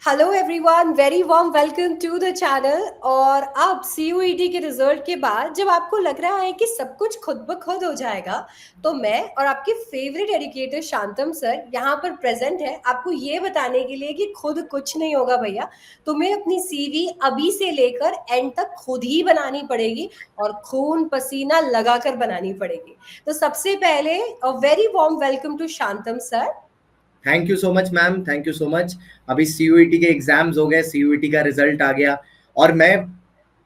Hello everyone, very warm welcome to the channel. और अब CUET के रिजल्ट के बाद जब आपको लग रहा है कि सब कुछ खुद ब खुद हो जाएगा, तो मैं और आपके फेवरेट एजुकेटर शांतम सर यहाँ पर प्रेजेंट है आपको ये बताने के लिए कि खुद कुछ नहीं होगा भैया। तुम्हें अपनी सीवी अभी से लेकर एंड तक खुद ही बनानी पड़ेगी और खून पसीना लगाकर बनानी पड़ेगी। तो सबसे पहले very warm welcome to Shantam sir. Thank you so much ma'am, thank you so much. अभी सीयूईटी के एग्जाम्स हो गए, सीयूईटी का रिजल्ट आ गया और मैं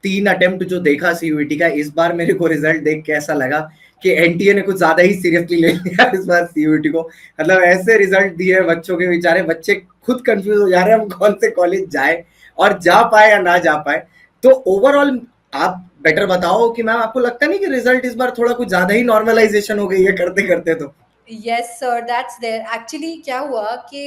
3 अटेम्प्ट जो देखा सीयूईटी का, इस बार मेरे को रिजल्ट देख के ऐसा लगा कि एनटीए ने कुछ ज्यादा ही सीरियसली ले लिया इस बार सीयूईटी को। मतलब ऐसे रिजल्ट दिए बच्चों के, बेचारे बच्चे खुद कंफ्यूज हो जा रहे हैं हम कौन से कॉलेज जाए और जा पाए या ना जा पाए। तो ओवरऑल आप बेटर बताओ कि मैम, आपको लगता नहीं कि रिजल्ट इस बार थोड़ा कुछ ज्यादा ही नॉर्मलाइजेशन हो गई है करते करते? तो yes sir, that's there. Actually क्या हुआ कि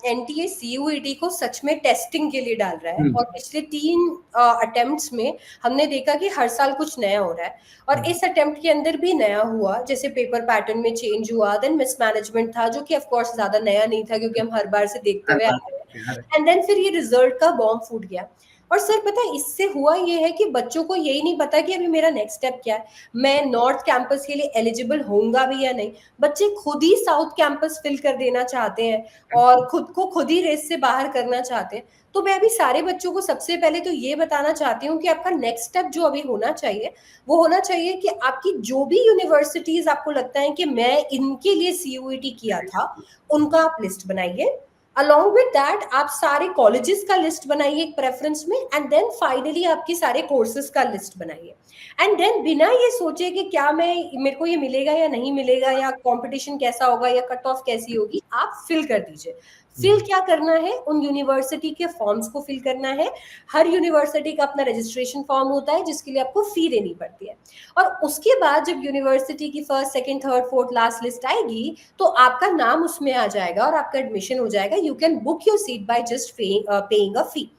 एनटीए सीयूईटी को सच में टेस्टिंग के लिए डाल रहा है, और पिछले 3 अटेम्प्ट्स में हमने देखा कि हर साल कुछ नया हो रहा है। और इस अटेम्प्ट के अंदर भी नया हुआ, जैसे पेपर पैटर्न में चेंज हुआ, देन मिसमैनेजमेंट था जो कि ऑफ कोर्स ज्यादा नया नहीं था क्योंकि हम हर बार से देखते हर हुए आ बार रहे हैं। यार। एंड देन फिर ये रिजल्ट का बॉम्ब फूट गया। और सर पता है इससे हुआ ये है कि बच्चों को यही नहीं पता कि अभी मेरा नेक्स्ट स्टेप क्या है, मैं नॉर्थ कैंपस के लिए एलिजिबल होऊंगा भी या नहीं। बच्चे खुद ही साउथ कैंपस फिल कर देना चाहते हैं और खुद को खुद ही रेस से बाहर करना चाहते हैं। तो मैं अभी सारे बच्चों को सबसे पहले तो ये बताना चाहती हूँ कि आपका नेक्स्ट स्टेप जो अभी होना चाहिए वो होना चाहिए कि आपकी जो भी यूनिवर्सिटीज आपको लगता है कि मैं इनके लिए सीयूईटी किया था, उनका आप लिस्ट बनाइए। अलॉन्ग विद दैट आप सारे कॉलेजेस का लिस्ट बनाइए एक प्रेफरेंस में, एंड देन फाइनली आपके सारे कोर्सेज का लिस्ट बनाइए। एंड देन बिना ये सोचे कि क्या मैं मेरे को ये मिलेगा या नहीं मिलेगा या कंपटीशन कैसा होगा या कट ऑफ कैसी होगी, आप फिल कर दीजिए। फिल क्या करना है, उन यूनिवर्सिटी के फॉर्म्स को फिल करना है। हर यूनिवर्सिटी का अपना रजिस्ट्रेशन फॉर्म होता है जिसके लिए आपको फी देनी पड़ती है। और उसके बाद जब यूनिवर्सिटी की first second third fourth last list आएगी तो आपका नाम उसमें आ जाएगा और आपका एडमिशन हो जाएगा। You can book your seat by just paying a fee.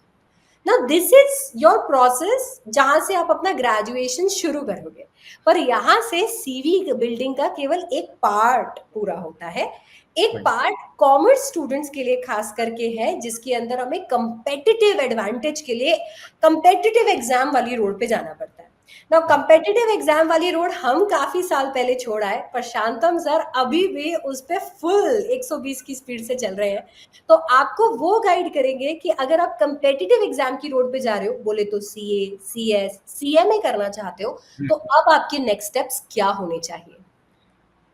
ना दिस इज योर प्रोसेस जहां से आप अपना ग्रेजुएशन शुरू करोगे। पर यहाँ से सीवी बिल्डिंग का केवल एक पार्ट पूरा होता है। एक पार्ट कॉमर्स स्टूडेंट्स के लिए खास करके है, जिसके अंदर हमें कंपेटिटिव एडवांटेज के लिए कंपेटिटिव एग्जाम वाली रोड पे जाना पड़ता है। ना कंपेटिटिव एग्जाम वाली रोड हम काफी साल पहले छोड़ा है, पर शांतम सर अभी भी उस पे फुल 120 की स्पीड से चल रहे हैं। तो आपको वो गाइड करेंगे कि अगर आप कंपेटिटिव एग्जाम की रोड पे जा रहे हो, बोले तो सीए, सीएस, सीएमए करना चाहते हो, तो अब आपके नेक्स्ट स्टेप्स क्या होने चाहिए?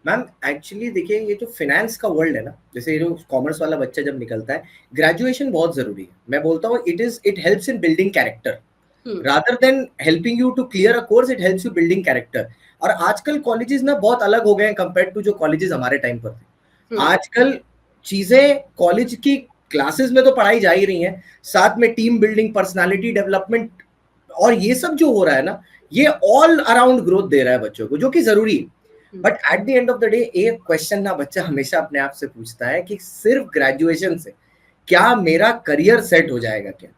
मैम एक्चुअली देखिए, ये जो फाइनेंस का वर्ल्ड है ना, जैसे ये जो कॉमर्स वाला बच्चा जब निकलता है, ग्रेजुएशन बहुत जरूरी है। मैं बोलता हूँ it helps in building character rather than helping you to clear a course. It helps you building character. और आजकल कॉलेजेस ना बहुत अलग हो गए हैं कंपेयर टू जो कॉलेजेस हमारे टाइम पर थे। आजकल चीजें कॉलेज की क्लासेस में तो पढ़ाई जा ही रही हैं, साथ में टीम बिल्डिंग, पर्सनालिटी डेवलपमेंट और ये सब जो हो रहा है ना, ये ऑल अराउंड ग्रोथ दे रहा है बच्चों को, जो कि जरूरी है। But at the end of the day एक क्वेश्चन ना बच्चा हमेशा अपने आप से पूछता है कि सिर्फ ग्रेजुएशन से क्या मेरा करियर सेट हो जाएगा क्या?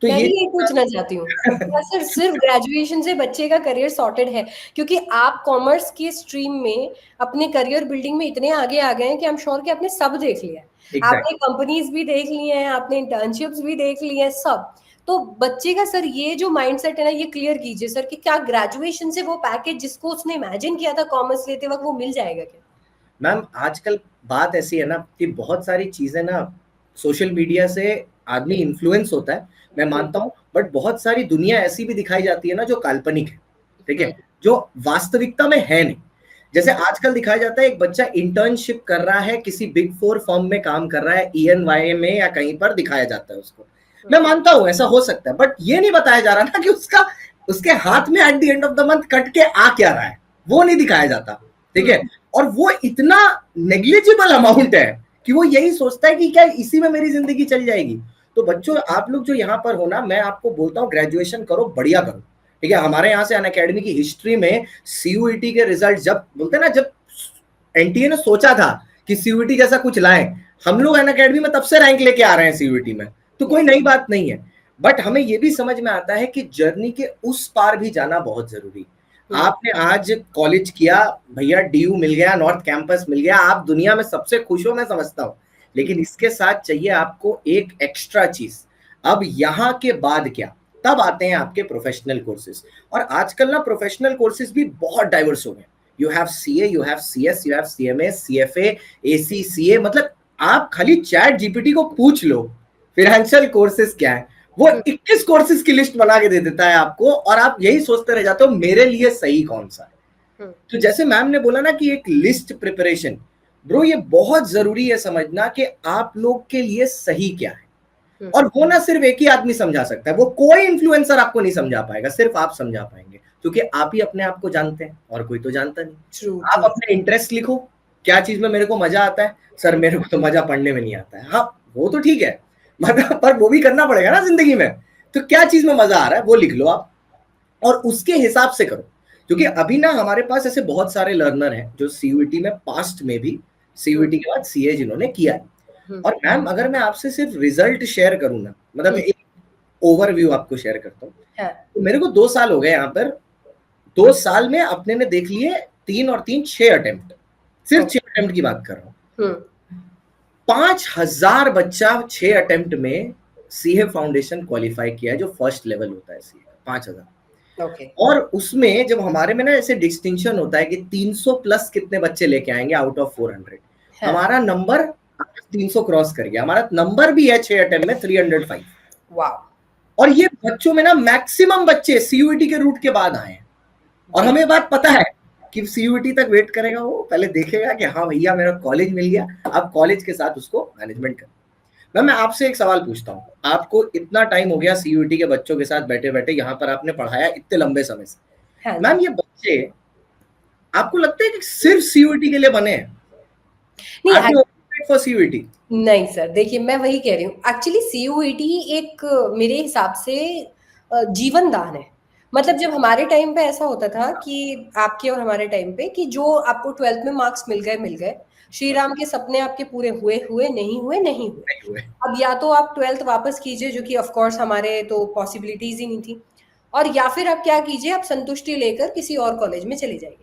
तो मैं ये भी यही पूछना चाहती हूँ, क्या सर सिर्फ ग्रेजुएशन से बच्चे का करियर सॉर्टेड है? क्योंकि आप कॉमर्स की स्ट्रीम में अपने करियर बिल्डिंग में इतने आगे आ गए हैं कि आई एम श्योर कि आपने सब देख लिया है। आपने एग्जैक्ट कंपनीज भी देख ली हैं, आपने इंटर्नशिप्स भी देख ली हैं, सब। तो बच्चे का सर ये जो माइंडसेट है ना, ये क्लियर कीजिए सर कि क्या ग्रेजुएशन से वो पैकेज जिसको उसने इमेजिन किया था कॉमर्स लेते वक्त वो मिल जाएगा क्या? मैम, आजकल बात ऐसी है ना कि बहुत सारी चीजें ना सोशल मीडिया से आदमी इन्फ्लुएंस होता है, मैं मानता हूँ। बट बहुत सारी दुनिया ऐसी भी दिखाई जाती है ना जो काल्पनिक है, ठीक है, जो वास्तविकता में है नहीं। जैसे आजकल दिखाया जाता है एक बच्चा इंटर्नशिप कर रहा है, किसी बिग फोर फर्म में काम कर रहा है, ईएनवाई में या कहीं पर दिखाया जाता है उसको। मैं मानता हूँ ऐसा हो सकता है, बट ये नहीं बताया जा रहा ना कि उसका उसके हाथ में at the end of the month cut के आ क्या रहा है, वो नहीं दिखाया जाता, ठीक है। और वो इतना नेग्लिजिबल अमाउंट है कि वो यही सोचता है कि क्या इसी में मेरी जिंदगी चल जाएगी। तो बच्चों, आप लोग जो यहाँ पर हो ना, मैं आपको बोलता हूँ ग्रेजुएशन करो, बढ़िया करो, ठीक है। हमारे यहाँ से अनअकैडमी की हिस्ट्री में सीयूईटी के रिजल्ट जब बोलते हैं ना, जब एनटीए ने सोचा था कि सीयूईटी जैसा कुछ लाए, हम लोग अनअकैडमी में तब से रैंक लेके आ रहे हैं सीयूईटी में, तो कोई नई बात नहीं है। बट हमें ये भी समझ में आता है कि जर्नी के उस पार भी जाना बहुत जरूरी है। आपने आज कॉलेज किया भैया, डीयू मिल गया, नॉर्थ कैंपस मिल गया, आप दुनिया में सबसे खुश हो, मैं समझता हूँ। लेकिन इसके साथ चाहिए आपको एक एक्स्ट्रा चीज, अब यहाँ के बाद क्या, तब आते हैं आपके प्रोफेशनल कोर्सेज। और आजकल ना प्रोफेशनल कोर्सेज भी बहुत डाइवर्स हो गए। You have CA, you have CS, you have CMA, CFA, AC, CA, मतलब आप खाली चैट जीपीटी को पूछ लो फाइनेंशियल कोर्सेज क्या है, वो 21 कोर्सेज की लिस्ट बना के दे देता है आपको, और आप यही सोचते रह जाते हो मेरे लिए सही कौन सा है। तो जैसे मैम ने बोला ना कि एक लिस्ट प्रिपरेशन, ब्रो ये बहुत जरूरी है समझना कि आप लोग के लिए सही क्या है। और वो ना सिर्फ एक ही आदमी समझा सकता है, वो कोई इन्फ्लुएंसर आपको नहीं समझा पाएगा, सिर्फ आप समझा पाएंगे, क्योंकि आप ही अपने आप को जानते हैं और कोई तो जानता नहीं। True, आप true. अपने इंटरेस्ट लिखो, क्या चीज में मेरे को मजा आता है, सर मेरे को तो मजा पढ़ने में नहीं आता है, हाँ वो तो ठीक है, मतलब पर वो भी करना पड़ेगा ना जिंदगी में। तो क्या चीज में मजा आ रहा है वो लिख लो आप, और उसके हिसाब से करो। क्योंकि अभी ना हमारे पास ऐसे बहुत सारे लर्नर हैं जो सीयूईटी में पास्ट में भी, सीयूईटी के बाद सीए जिन्होंने किया है। और मैम अगर मैं आपसे सिर्फ रिजल्ट शेयर करूं ना, मतलब एक ओवरव्यू आपको शेयर करता हूँ, तो मेरे को 2 साल हो गए यहाँ पर, 2 साल में अपने ने देख लिए 3 और 3 6 अटेम्प्ट, सिर्फ 6 अटेम्प्ट की बात कर रहा हूँ। 5000 बच्चा 6 अटेम्प्ट में सीए फाउंडेशन क्वालिफाई किया है, जो फर्स्ट लेवल होता है सीए का, 5000। और उसमें जब हमारे में ना ऐसे डिस्टिंक्शन होता है कि 300 प्लस कितने बच्चे लेके आएंगे आउट ऑफ 400, हमारा नंबर 300 क्रॉस कर गया, हमारा नंबर भी है 6 अटेम्प्ट में 305। वाह। और ये बच्चों में ना मैक्सिमम बच्चे सीयूईटी के रूट के बाद आए हैं, और हमें बात पता है कि सीयूईटी तक वेट करेगा, वो पहले देखेगा कि हाँ भैया मेरा कॉलेज मिल गया, अब कॉलेज के साथ उसको मैनेजमेंट कर। मैं आपसे एक सवाल पूछता हूँ, आपको इतना टाइम हो गया सीयूईटी के बच्चों के साथ बैठे बैठे, यहाँ पर आपने पढ़ाया इतने लंबे समय से, मैम ये बच्चे आपको लगता है कि सिर्फ सीयूईटी के लिए बने हैं? For CUET? नहीं सर, देखिए मैं वही कह रही हूँ, एक्चुअली सीयूईटी एक मेरे हिसाब से जीवन दान है। मतलब जब हमारे टाइम पे ऐसा होता था कि आपके और हमारे टाइम पे कि जो आपको 12th में मार्क्स मिल गए, श्री राम के सपने आपके पूरे हुए नहीं हुए। अब या तो आप 12th वापस कीजिए, जो कि ऑफ कोर्स हमारे तो पॉसिबिलिटीज ही नहीं थी, और या फिर आप क्या कीजिए, आप संतुष्टि लेकर किसी और कॉलेज में चले जाइए।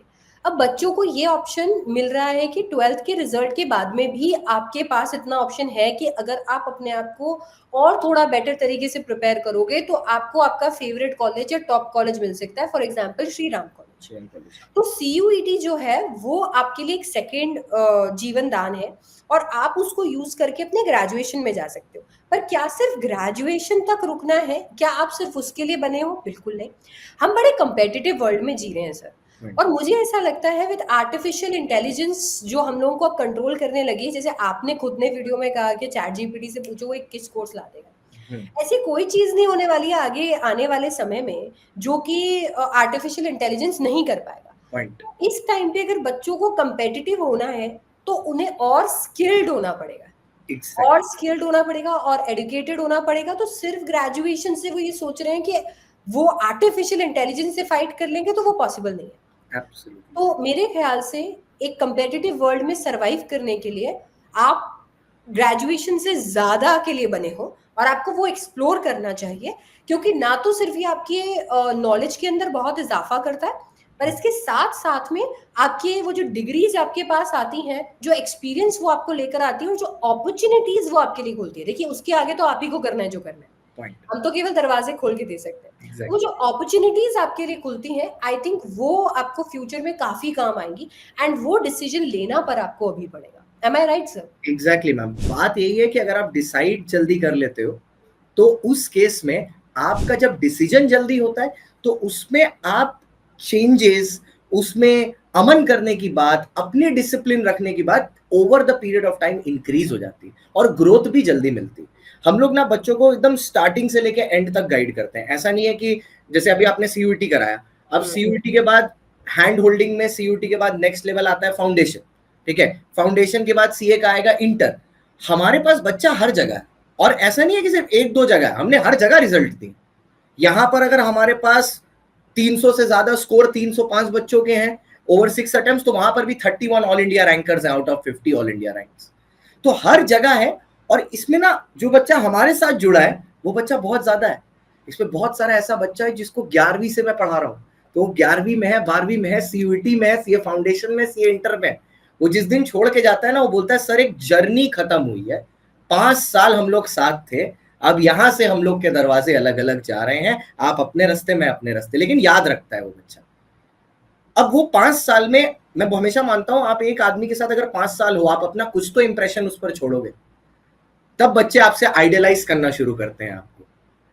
अब बच्चों को ये ऑप्शन मिल रहा है कि 12th के रिजल्ट के बाद में भी आपके पास इतना ऑप्शन है कि अगर आप अपने आप को और थोड़ा बेटर तरीके से प्रिपेयर करोगे तो आपको आपका फेवरेट कॉलेज या टॉप कॉलेज मिल सकता है, for example Shri Ram college. तो सीयूईटी जो है वो आपके लिए एक सेकेंड जीवन दान है, और आप उसको यूज करके अपने ग्रेजुएशन में जा सकते हो। पर क्या सिर्फ ग्रेजुएशन तक रुकना है? क्या आप सिर्फ उसके लिए बने हो? बिल्कुल नहीं। हम बड़े कंपेटिटिव वर्ल्ड में जी रहे हैं सर, और मुझे ऐसा लगता है विद आर्टिफिशियल इंटेलिजेंस जो हम लोगों को अब कंट्रोल करने लगी है, जैसे आपने खुद ने वीडियो में कहा कि चैट जीपीटी से पूछो वो 21 कोर्स ला देगा, ऐसी कोई चीज नहीं होने वाली है आगे आने वाले समय में जो कि आर्टिफिशियल इंटेलिजेंस नहीं कर पाएगा। इस टाइम पे अगर बच्चों को कंपेटिटिव होना है तो उन्हें और स्किल्ड होना पड़ेगा, और स्किल्ड होना पड़ेगा और एडुकेटेड होना पड़ेगा। तो सिर्फ ग्रेजुएशन से वो ये सोच रहे हैं कि वो आर्टिफिशियल इंटेलिजेंस से फाइट कर लेंगे, तो वो पॉसिबल नहीं है। Absolutely. तो मेरे ख्याल से एक कंपेटिटिव वर्ल्ड में सरवाइव करने के लिए आप ग्रेजुएशन से ज्यादा के लिए बने हो, और आपको वो एक्सप्लोर करना चाहिए, क्योंकि ना तो सिर्फ ये आपके नॉलेज के अंदर बहुत इजाफा करता है, पर इसके साथ साथ में आपके वो जो डिग्रीज आपके पास आती हैं, जो एक्सपीरियंस वो आपको लेकर आती है, और जो अपॉर्चुनिटीज वो आपके लिए खोलती है। देखिए उसके आगे तो आप ही को करना है जो करना है, हम तो केवल दरवाजे खोल के दे सकते हैं। वो जो अपॉर्चुनिटीज आपके लिए खुलती हैं, आई थिंक वो आपको फ्यूचर में काफी काम आएंगी, एंड वो डिसीजन लेना पर आपको अभी पड़ेगा। Am I right, sir? Exactly ma'am, बात यही है कि अगर आप डिसाइड जल्दी कर लेते हो तो उस केस में आपका जब डिसीजन जल्दी होता है तो उसमें आप चेंजेस, उसमें अमन करने की बात, अपने डिसिप्लिन रखने की बात over the period of time increase हो जाती है, और ग्रोथ भी जल्दी मिलती है। हम लोग ना बच्चों को एकदम स्टार्टिंग से लेके एंड तक गाइड करते हैं। ऐसा नहीं है कि जैसे अभी आपने सीयूईटी कराया, अब सीयूईटी के बाद हैंड होल्डिंग में, सीयूईटी के बाद नेक्स्ट लेवल आता है फाउंडेशन, ठीक है, फाउंडेशन के बाद सीए का आएगा इंटर। हमारे पास बच्चा हर जगह है, और ऐसा नहीं है कि सिर्फ 1-2 जगह, हमने हर जगह रिजल्ट दी। यहाँ पर अगर हमारे पास 300 से ज्यादा स्कोर 305 बच्चों के हैं ओवर 6 अटेम्प्ट्स, तो वहां पर भी 31 ऑल इंडिया रैंकर्स हैं out of 50 all India ranks. तो हर जगह है, और इसमें ना जो बच्चा हमारे साथ जुड़ा है वो बच्चा बहुत ज्यादा है। इसमें बहुत सारा ऐसा बच्चा है जिसको 11वीं से मैं पढ़ा रहा हूँ, तो वो 11वीं में है, 12वीं में है, सीयूईटी में है, सीए फाउंडेशन में, सीए इंटर में। वो जिस दिन छोड़ के जाता है ना, वो बोलता है सर एक जर्नी खत्म हुई है, 5 साल हम लोग साथ थे, अब यहाँ से हम लोग के दरवाजे अलग अलग जा रहे हैं, आप अपने रास्ते, मैं अपने रास्ते, लेकिन याद रखता है वो बच्चा। अब वो 5 साल में, मैं हमेशा मानता हूं, आप एक आदमी के साथ अगर 5 साल हो, आप अपना कुछ तो इंप्रेशन उस पर छोड़ोगे, तब बच्चे आपसे आइडियलाइज करना शुरू करते हैं आपको,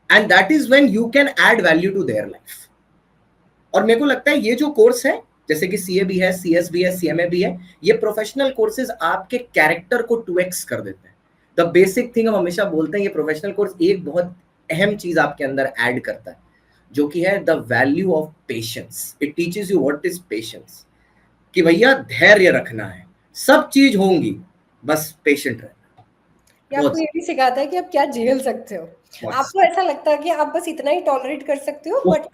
and that is when you can add value to their life. और मेरे को लगता है ये जो कोर्स है, जैसे कि सीए भी है, सीएस भी है, सीएमए भी है, ये प्रोफेशनल कोर्सेज आपके कैरेक्टर को 2x कर देते हैं। द बेसिक थिंग हम हमेशा बोलते हैं, ये प्रोफेशनल कोर्स एक बहुत अहम चीज आपके अंदर ऐड करता है, जो कि है the value of patience. It teaches you what is patience, कि भैया धैर्य रखना है, सब चीज होंगी, बस पेशेंट रहना। ये आपको ये भी सिखाता है कि आप क्या झेल सकते हो। आपको ऐसा लगता है कि आप बस इतना ही टॉलरेट कर सकते हो, बट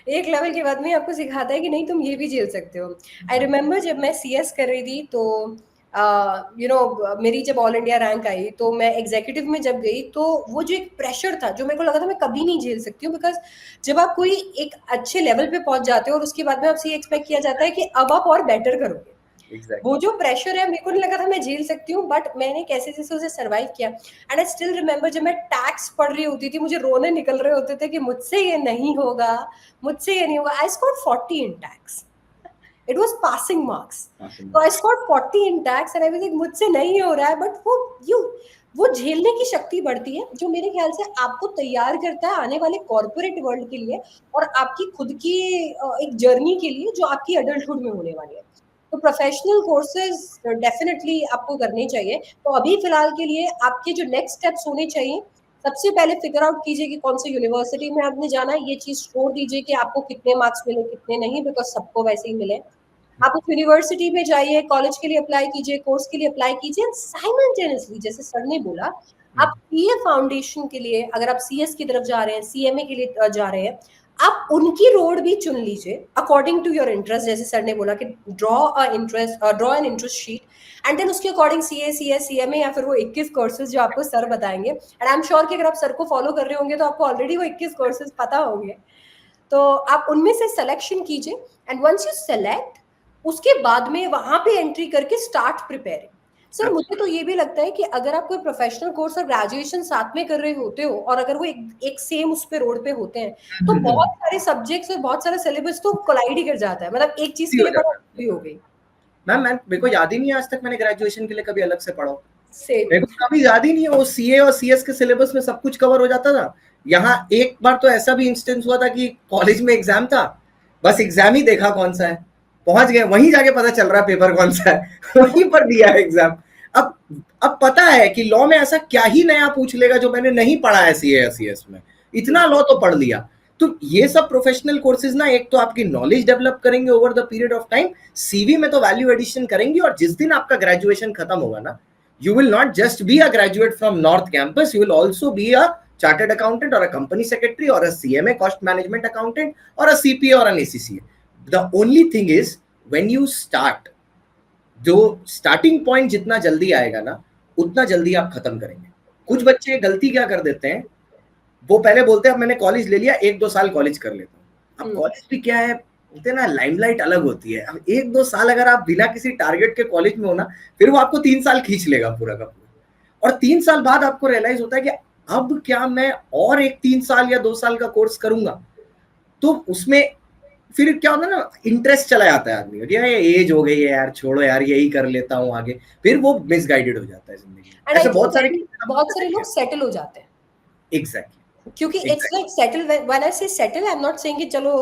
एक लेवल के बाद में आपको सिखाता है कि नहीं, तुम ये भी झेल सकते हो। आई रिमेम्बर जब मैं सीएस कर रही थी, तो मेरी जब ऑल इंडिया रैंक आई, तो मैं एग्जीक्यूटिव में जब गई, तो वो जो एक प्रेशर था, जो मेरे को लगा था मैं कभी नहीं झेल सकती हूँ, बिकॉज जब आप कोई एक अच्छे लेवल पे पहुंच जाते हो और उसके बाद में आपसे ये एक्सपेक्ट किया जाता है कि अब आप और बेटर करोगे। वो जो प्रेशर है, मेरे को नहीं लगा था मैं झेल सकती हूँ, बट मैंने कैसे जैसे उसे सर्वाइव किया। एंड आई स्टिल रिमेम्बर, जब मैं टैक्स पढ़ रही होती थी, मुझे रोने निकल रहे होते थे कि मुझसे ये नहीं होगा, मुझसे ये नहीं होगा। I scored 40 in tax, it was passing marks, तो I scored 40 in tax and I was like मुझसे नहीं हो रहा है। बट वो झेलने की शक्ति बढ़ती है, जो मेरे ख्याल से आपको तैयार करता है आने वाले कॉर्पोरेट वर्ल्ड के लिए, और आपकी खुद की एक जर्नी के लिए जो आपकी एडल्टहुड में होने वाली है। तो प्रोफेशनल कोर्सेज डेफिनेटली आपको करने चाहिए। तो अभी फिलहाल के लिए आपके जो नेक्स्ट स्टेप्स होने चाहिए, सबसे पहले फिगर आउट कीजिए कि कौन सी यूनिवर्सिटी में आपने जाना है। ये चीज छोड़ दीजिए कि आपको कितने मार्क्स मिले कितने नहीं, बिकॉज सबको वैसे ही मिले। आप उस यूनिवर्सिटी में जाइए, कॉलेज के लिए अप्लाई कीजिए, कोर्स के लिए अप्लाई कीजिए, एंड साइमल्टेनियसली, जैसे सर ने बोला, आप सीए फाउंडेशन के लिए, अगर आप सीएस की तरफ जा रहे हैं, सीएमए के लिए जा रहे हैं, आप उनकी रोड भी चुन लीजिए अकॉर्डिंग टू योर इंटरेस्ट। जैसे सर ने बोला कि draw an interest sheet, and then उसके अकॉर्डिंग सीए, सीएस, सीएमए, या फिर वो 21 कोर्सेज जो आपको सर बताएंगे। एंड आई एम श्योर कि अगर आप सर को फॉलो कर रहे होंगे तो आपको ऑलरेडी वो 21 कोर्सेज पता होंगे। तो आप उनमें से सिलेक्शन कीजिए, एंड वंस यू सेलेक्ट, उसके बाद में वहां पे एंट्री करके स्टार्ट प्रिपेयरिंग। सर मुझे तो ये भी लगता है कि अगर आप कोई प्रोफेशनल कोर्स और ग्रेजुएशन साथ में कर रहे होते हो, और अगर वो एक सेम उस पे रोड पे होते हैं, तो बहुत सारे सब्जेक्ट्स और बहुत सारा सिलेबस तो कोलाइड ही कर जाता है। मतलब एक चीज के लिए पढ़ाई हो गई। मैम, मेरे को याद ही नहीं है आज तक मैंने ग्रेजुएशन के लिए कभी अलग से पढ़ा। मेरे को कभी याद ही नहीं है। वो सीए और सीएस के सिलेबस में सब कुछ कवर हो जाता था। यहाँ एक बार तो ऐसा भी इंस्टेंस हुआ था कि कॉलेज में एग्जाम था, बस एग्जाम ही देखा कौन सा है, पहुंच गए, वहीं जाके पता चल रहा है पेपर कौन सा है, वहीं पर दिया है एग्जाम। अब पता है कि लॉ में ऐसा क्या ही नया पूछ लेगा जो मैंने नहीं पढ़ा है सीए या सीएस में, इतना लॉ तो पढ़ लिया। तो ये सब प्रोफेशनल कोर्सेज ना, एक तो आपकी नॉलेज डेवलप करेंगे over the period of time, CV में तो वैल्यू एडिशन करेंगे, और जिस दिन आपका ग्रेजुएशन खत्म होगा ना, you will not just be a graduate from North Campus, you will also be a chartered accountant or a company secretary or a CMA cost management accountant or a CPA or an ACCA. The only thing is when you start, जो starting point जितना जल्दी आएगा ना, उतना जल्दी आप खत्म करेंगे। कुछ बच्चे गलती क्या कर देते हैं, वो पहले बोलते हैं अब मैंने कॉलेज ले लिया, 1-2 साल कॉलेज कर लेता हूँ। अब कॉलेज भी क्या है, बोलते ना, लाइमलाइट अलग होती है। अब 1-2 साल अगर आप बिना किसी टारगेट के कॉलेज में हो ना, फिर वो आपको 3 साल खींच लेगा पूरा का पूरा, और 3 साल बाद आपको रियलाइज होता है कि अब क्या मैं और एक 3 साल या 2 साल का कोर्स करूंगा, तो उसमें फिर क्या होता है ना, इंटरेस्ट चला जाता है आदमी, ये एज हो गई है यार, छोड़ो यार, यही कर लेता हूँ आगे, फिर वो मिसगाइडेड हो जाता है जिंदगी में। ऐसे बहुत सारे लोग सेटल हो जाते हैं। एग्जैक्टली, क्योंकि it's like settle, when I say settle, I am not saying कि चलो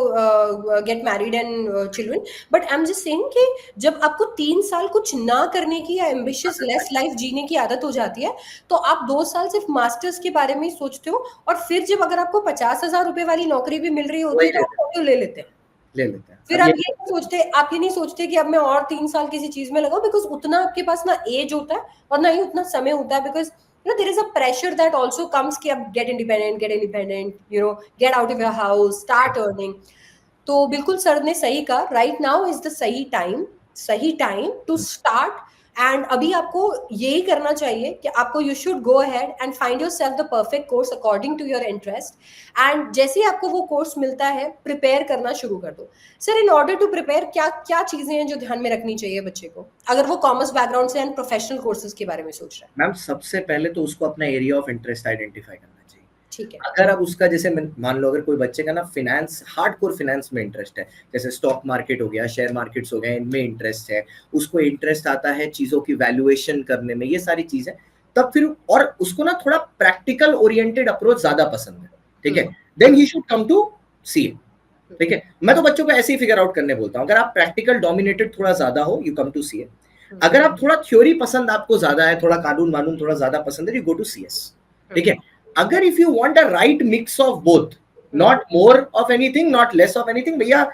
get married and children, but I am just saying कि जब आपको 3 साल कुछ ना करने की या एम्बिशियस लेस लाइफ जीने की आदत हो जाती है, तो आप 2 साल सिर्फ मास्टर्स के बारे में ही सोचते हो, और फिर जब अगर आपको 50,000 रुपए वाली नौकरी भी मिल रही होती है, तो आप ले लेते हैं। फिर आप ये नहीं सोचते कि अब मैं और 3 साल किसी चीज में लगाऊं, बिकॉज उतना आपके पास ना एज होता है और ना ही उतना समय होता है, because there is a pressure that also comes कि अब get independent, get out of your house, start earning. तो बिल्कुल सर ने सही कहा, right now is the सही time to start एंड अभी आपको यही करना चाहिए कि आपको you should go ahead and find yourself the perfect course according to your interest, and जैसे ही आपको वो कोर्स मिलता है प्रिपेयर करना शुरू कर दो। Sir in order to prepare क्या क्या चीजें हैं जो ध्यान में रखनी चाहिए बच्चे को, अगर वो कॉमर्स बैकग्राउंड से एंड प्रोफेशनल कोर्सेज के बारे में सोच रहा है? मैम सबसे पहले तो उसको अपना एरिया ऑफ इंटरेस्ट आइडेंटिफाई करना चाहिए। ठीक है। अगर अब उसका जैसे मान लो अगर कोई बच्चे का ना फिनेंस, हार्डकोर फिनेंस में इंटरेस्ट है, जैसे स्टॉक मार्केट हो गया, शेयर मार्केट्स हो गए, इनमें इंटरेस्ट है, उसको इंटरेस्ट आता है चीजों की वैल्यूएशन करने में, ये सारी चीजें, तब फिर और उसको ना थोड़ा प्रैक्टिकल ओरिएंटेड अप्रोच ज्यादा पसंद है, ठीक है, then he should come to CA. ठीक है, मैं तो बच्चों को ऐसे ही फिगर आउट करने बोलता हूँ, अगर आप प्रैक्टिकल डोमिनेटेड थोड़ा ज्यादा हो, यू कम टू सीए। अगर आप थोड़ा थ्योरी पसंद आपको ज्यादा है, थोड़ा कानून वानून थोड़ा ज्यादा पसंद है, यू गो टू सीएस। ठीक है, अगर if you want a right mix of both, not more of anything, not less of anything, भैया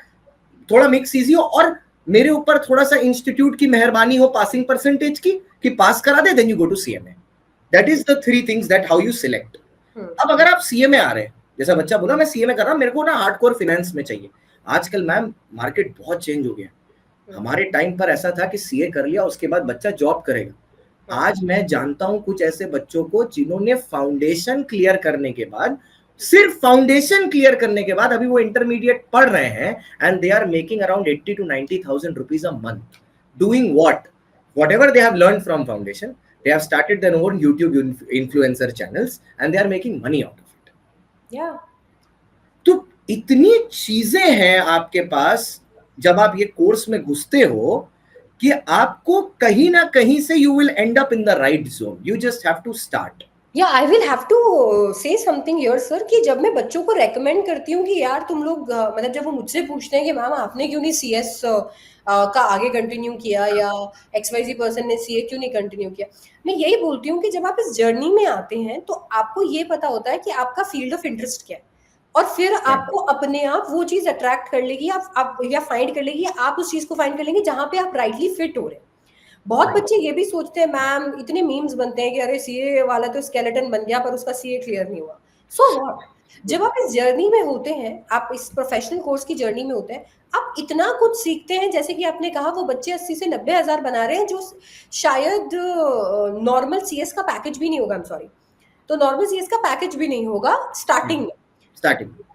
थोड़ा मिक्स इजी हो और मेरे ऊपर थोड़ा सा इंस्टीट्यूट की मेहरबानी हो पासिंग परसेंटेज की, कि पास करा दे, then you go to CMA. That is the three things that how you select. अब अगर आप सीए में आ रहे हैं, जैसा बच्चा बोला मैं सीए में कर रहा हूं, मेरे को ना हार्डकोर फाइनेंस में चाहिए। आजकल मैम मार्केट बहुत चेंज हो गया। हमारे टाइम पर ऐसा था कि सीए कर लिया उसके बाद बच्चा जॉब करेगा। आज मैं जानता हूं कुछ ऐसे बच्चों को जिन्होंने फाउंडेशन क्लियर करने के बाद, सिर्फ फाउंडेशन क्लियर करने के बाद अभी वो इंटरमीडिएट पढ़ रहे हैं, and they are making around 80 to 90,000 rupees a month doing whatever they have learned from foundation. They have started their own YouTube influencer channels and they are making money out of it. Yeah. तो इतनी चीजें हैं आपके पास जब आप ये course में घुसते हो कि आपको कहीं ना कहीं से you will end up in the right zone. You just have to start. या I will have to say something here sir, कि जब मैं बच्चों को रेकमेंड करती हूँ कि यार तुम लोग मतलब जब वो मुझसे पूछते हैं कि मैम आपने क्यों नहीं सीएस का आगे कंटिन्यू किया, या XYZ पर्सन ने सीए क्यों नहीं कंटिन्यू किया, मैं यही बोलती हूँ कि जब आप इस जर्नी में आते हैं तो आपको ये पता होता है कि आपका फील्ड ऑफ इंटरेस्ट क्या है, और फिर आपको अपने आप वो चीज अट्रैक्ट कर लेगी, आप या फाइंड कर लेगी, आप उस चीज को फाइंड कर लेंगे जहां पे आप राइटली फिट हो रहे हैं। बहुत बच्चे ये भी सोचते हैं मैम, इतने मीम्स बनते हैं कि अरे सीए वाला तो स्केलेटन बन गया पर उसका सीए क्लियर नहीं हुआ। सो व्हाट, जब आप इस जर्नी में होते हैं, आप इस प्रोफेशनल कोर्स की जर्नी में होते हैं, आप इतना कुछ सीखते हैं। जैसे कि आपने कहा वो बच्चे 80 से 90 हजार बना रहे हैं, जो शायद नॉर्मल सीएस का पैकेज भी नहीं होगा। आई एम सॉरी, तो नॉर्मल सीएस का पैकेज भी नहीं होगा स्टार्टिंग में।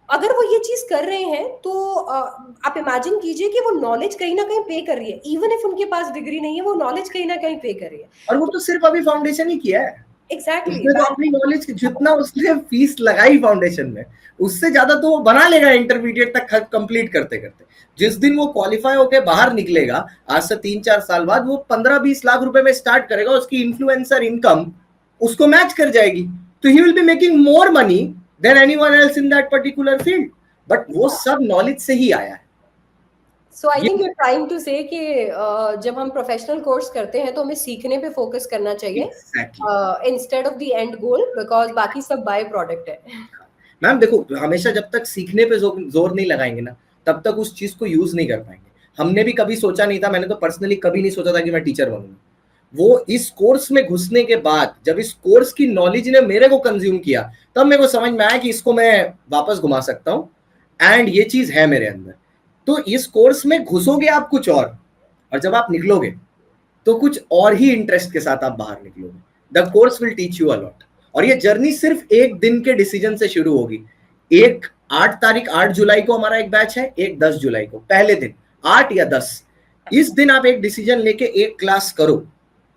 अगर वो ये चीज कर रहे हैं तो आप इमेजिन कीजिए कि वो नॉलेज कहीं ना कहीं पे कर रही है, इवन इफ उनके पास डिग्री नहीं है, वो नॉलेज कहीं ना कहीं पे कर रही है। और वो तो सिर्फ अभी फाउंडेशन ही किया है। एग्जैक्टली, उसने तो अपनी नॉलेज जितना उसने फीस लगाई फाउंडेशन में, उससे ज्यादा तो वो बना लेगा इंटरमीडिएट तक कंप्लीट करते करते। जिस दिन वो क्वालिफाई होकर बाहर निकलेगा, आज से 3-4 साल बाद, वो 15-20 लाख रुपए में स्टार्ट करेगा, उसकी इन्फ्लुएंसर इनकम उसको मैच कर जाएगी, तो he will be making more money than anyone else in that particular field. But वो सब नॉलेज से ही आया है। So I think you are trying to say कि जब हम प्रोफेशनल कोर्स करते हैं तो हमें सीखने पे फोकस करना चाहिए instead of the end goal, because बाकी सब बाय प्रोडक्ट है। मैम देखो, हमेशा जब तक सीखने पे जोर नहीं लगाएंगे ना, तब तक उस चीज को यूज नहीं कर पाएंगे। हमने भी कभी सोचा नहीं था, मैंने तो पर्सनली कभी नहीं सोचा था कि मैं टीचर बनूंगा। वो इस कोर्स में घुसने के बाद, जब इस कोर्स की नॉलेज ने मेरे को कंज्यूम किया, तब मेरे को समझ में आया कि इसको मैं वापस घुमा सकता हूँ, एंड ये चीज है मेरे अंदर। तो इस कोर्स में घुसोगे आप कुछ और जब आप निकलोगे तो कुछ और ही इंटरेस्ट के साथ आप बाहर निकलोगे। The course will teach you a lot. और ये जर्नी सिर्फ एक दिन के डिसीजन से शुरू होगी। एक 8 जुलाई को हमारा एक बैच है, एक 10 जुलाई को, पहले दिन 8 या 10, इस दिन आप एक डिसीजन लेके एक क्लास करो,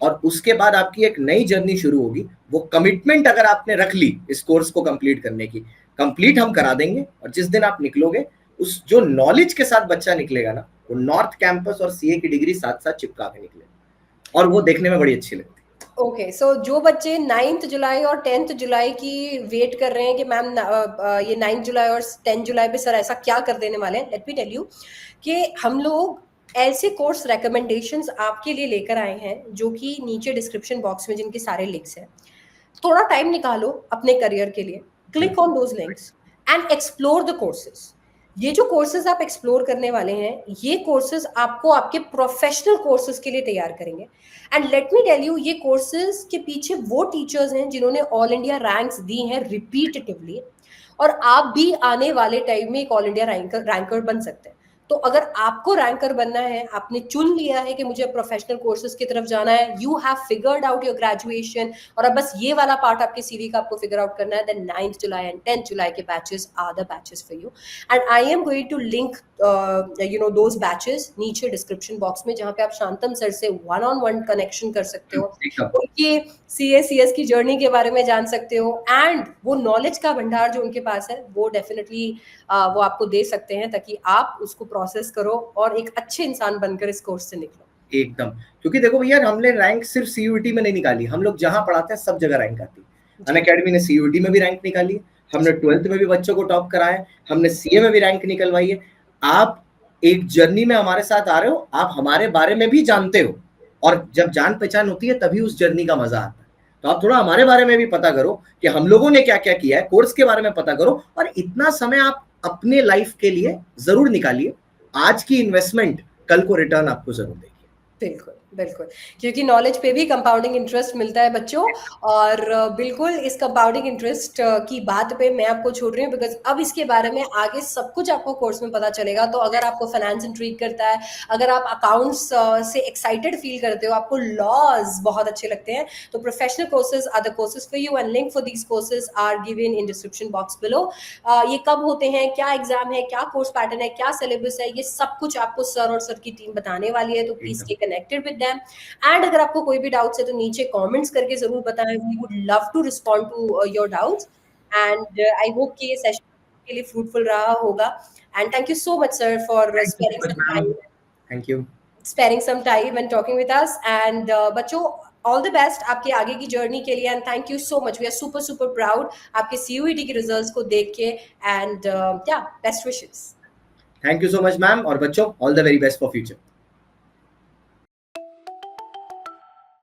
और उसके बाद आपकी एक नई जर्नी शुरू होगी। वो कमिटमेंट अगर आपने रख ली इस कोर्स को कंप्लीट करने की, कंप्लीट हम करा देंगे, और जिस दिन आप निकलोगे, उस जो नॉलेज के साथ बच्चा निकलेगा ना, वो नॉर्थ कैंपस और सीए की डिग्री साथ साथ चिपका के निकलेगा, और वो देखने में बड़ी अच्छी लगती है। ओके, सो जो बच्चे 9th जुलाई और 10th जुलाई की वेट कर रहे हैं कि मैम ये 9th जुलाई और 10th जुलाई पे सर ऐसा क्या कर देने वाले हैं, लेट मी टेल यू कि हम लोग ऐसे कोर्स रिकमेंडेशंस आपके लिए लेकर आए हैं जो कि नीचे डिस्क्रिप्शन बॉक्स में जिनके सारे लिंक्स हैं। थोड़ा टाइम निकालो अपने करियर के लिए, click on those links and explore the courses. ये जो कोर्सेज आप एक्सप्लोर करने वाले हैं, ये कोर्सेज आपको आपके प्रोफेशनल कोर्सेज के लिए तैयार करेंगे। And let me tell you, ये कोर्सेज के पीछे वो टीचर्स हैं जिन्होंने ऑल इंडिया रैंक्स दी हैं रिपीटेटिवली, और आप भी आने वाले टाइम में एक ऑल इंडिया रैंकर बन सकते हैं। तो अगर आपको रैंकर बनना है, आपने चुन लिया है कि मुझे प्रोफेशनल कोर्सेज की तरफ जाना है, you have figured out your graduation, और अब बस ये वाला पार्ट आपके सीवी का आपको फिगर आउट करना है, then 9th July and 10th जुलाई के batches are the batches for you. And I am going to link those batches नीचे डिस्क्रिप्शन बॉक्स में, जहाँ पे आप शांतम सर से वन ऑन वन कनेक्शन कर सकते हो, उनके CACS की जर्नी के बारे में जान सकते हो, एंड वो नॉलेज का भंडार जो उनके पास है वो डेफिनेटली वो आपको दे सकते हैं, ताकि आप उसको प्रोसेस करो और एक अच्छे इंसान बनकर इस कोर्स से निकलो। एकदम, क्योंकि देखो भैया, हमने रैंक सिर्फ CUET में नहीं निकाली, हम लोग जहां पढ़ाते हैं सब जगह रैंक आती है। अनअकैडमी ने CUET में भी रैंक निकाली है, हमने 12th में भी बच्चों को टॉप कराया है, हमने CA में भी रैंक निकलवाई है। आप एक जर्नी में हमारे साथ आ रहे हो, आप हमारे बारे में भी जानते हो, और जब जान पहचान होती है तभी उस जर्नी का मजा आता है। तो आप थोड़ा हमारे बारे में भी पता करो कि हम लोगों ने क्या क्या किया है, कोर्स के बारे में पता करो, और इतना समय आप अपने लाइफ के लिए जरूर निकालिए। आज की इन्वेस्टमेंट कल को रिटर्न आपको जरूर देगी। बिल्कुल बिल्कुल, क्योंकि नॉलेज पे भी कंपाउंडिंग इंटरेस्ट मिलता है बच्चों, और बिल्कुल इस कंपाउंडिंग इंटरेस्ट की बात पे मैं आपको छोड़ रही हूँ, बिकॉज अब इसके बारे में आगे सब कुछ आपको कोर्स में पता चलेगा। तो अगर आपको फाइनेंस इंट्रीग करता है, अगर आप अकाउंट्स से एक्साइटेड फील करते हो, आपको लॉज बहुत अच्छे लगते हैं, तो professional courses are the courses for you, and link for these courses are given in description box below. ये कब होते हैं, क्या एग्जाम है, क्या कोर्स पैटर्न है, क्या सिलेबस है, ये सब कुछ आपको सर और सर की टीम बताने वाली है, तो please stay connected with them. And अगर आपको कोई भी डाउट्स है तो नीचे कमेंट्स करके जरूर बताएं, we would love to respond to your doubts. And I hope कि ये सेशन के लिए फ्रूटफुल रहा होगा, and thank you so much sir for sparing some time and talking with us, and बच्चों all the best आपके आगे की जर्नी के लिए, and thank you so much, we are super proud आपके CUET के रिजल्ट्स को देख के, and yeah, best wishes. Thank you so much ma'am, और बच्चों all the very best for future.